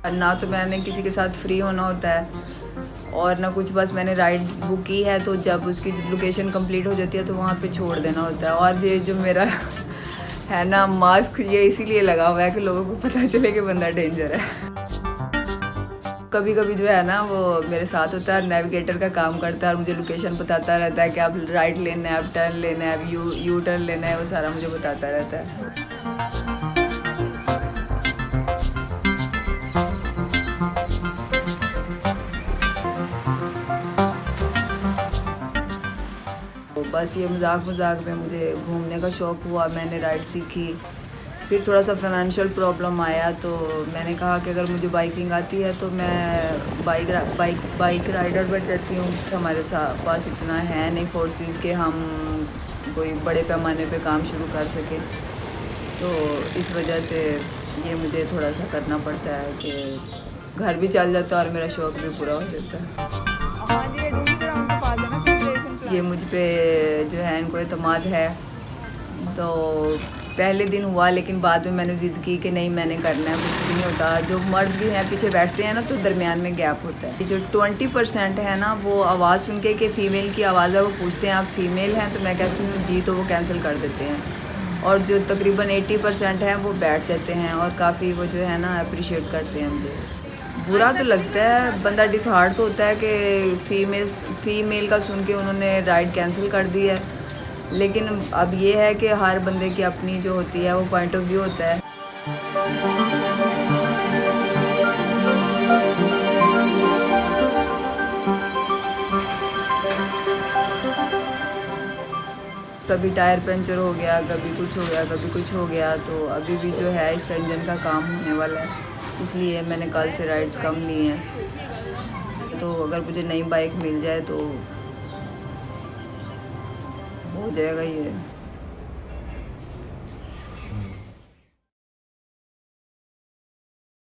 ना तो मैंने किसी के साथ फ्री होना होता है और ना कुछ, बस मैंने राइड बुक की है तो जब उसकी लोकेशन कंप्लीट हो जाती है तो वहाँ पे छोड़ देना होता है। और ये जो मेरा है ना मास्क, ये इसीलिए लगा हुआ है कि लोगों को पता चले कि बंदा डेंजर है। कभी कभी जो है ना वो मेरे साथ होता है, नेविगेटर का काम करता है और मुझे लोकेशन बताता रहता है कि आप राइट लेना है, आप टर्न लेना है, आप यू टर्न लेना है, वो सारा मुझे बताता रहता है। तो बस ये मजाक मजाक में मुझे घूमने का शौक़ हुआ, मैंने राइड सीखी। फिर थोड़ा सा फाइनेंशियल प्रॉब्लम आया तो मैंने कहा कि अगर मुझे बाइकिंग आती है तो मैं बाइक राइडर बन जाती हूँ। हमारे पास इतना है नहीं फोर्सेस कि हम कोई बड़े पैमाने पे काम शुरू कर सकें, तो इस वजह से ये मुझे थोड़ा सा करना पड़ता है कि घर भी चल जाता है और मेरा शौक़ भी पूरा हो जाता है। ये मुझ पे जो है इनको एतमाद है, तो पहले दिन हुआ लेकिन बाद में मैंने ज़िद की कि नहीं मैंने करना है, कुछ भी नहीं होता। जो मर्द भी हैं पीछे बैठते हैं ना तो दरमियान में गैप होता है। जो 20% है ना वो आवाज़ सुन के कि फ़ीमेल की आवाज़ है, वो पूछते हैं आप फ़ीमेल हैं, तो मैं कहती हूँ जी, तो वो कैंसिल कर देते हैं। और जो तकरीबन 80% हैं वो बैठ जाते हैं और काफ़ी वो जो है ना अप्रिशिएट करते हैं मुझे। बुरा तो लगता है, बंदा डिसहार्ट तो होता है कि फ़ीमेल का सुन के उन्होंने राइड कैंसिल कर दी है, लेकिन अब ये है कि हर बंदे की अपनी जो होती है वो पॉइंट ऑफ व्यू होता है। कभी टायर पंचर हो गया, कभी कुछ हो गया, कभी कुछ हो गया, तो अभी भी जो है इसका इंजन का काम होने वाला है, इसलिए मैंने कल से राइड्स कम ली हैं। तो अगर मुझे नई बाइक मिल जाए तो हो जाएगा ये।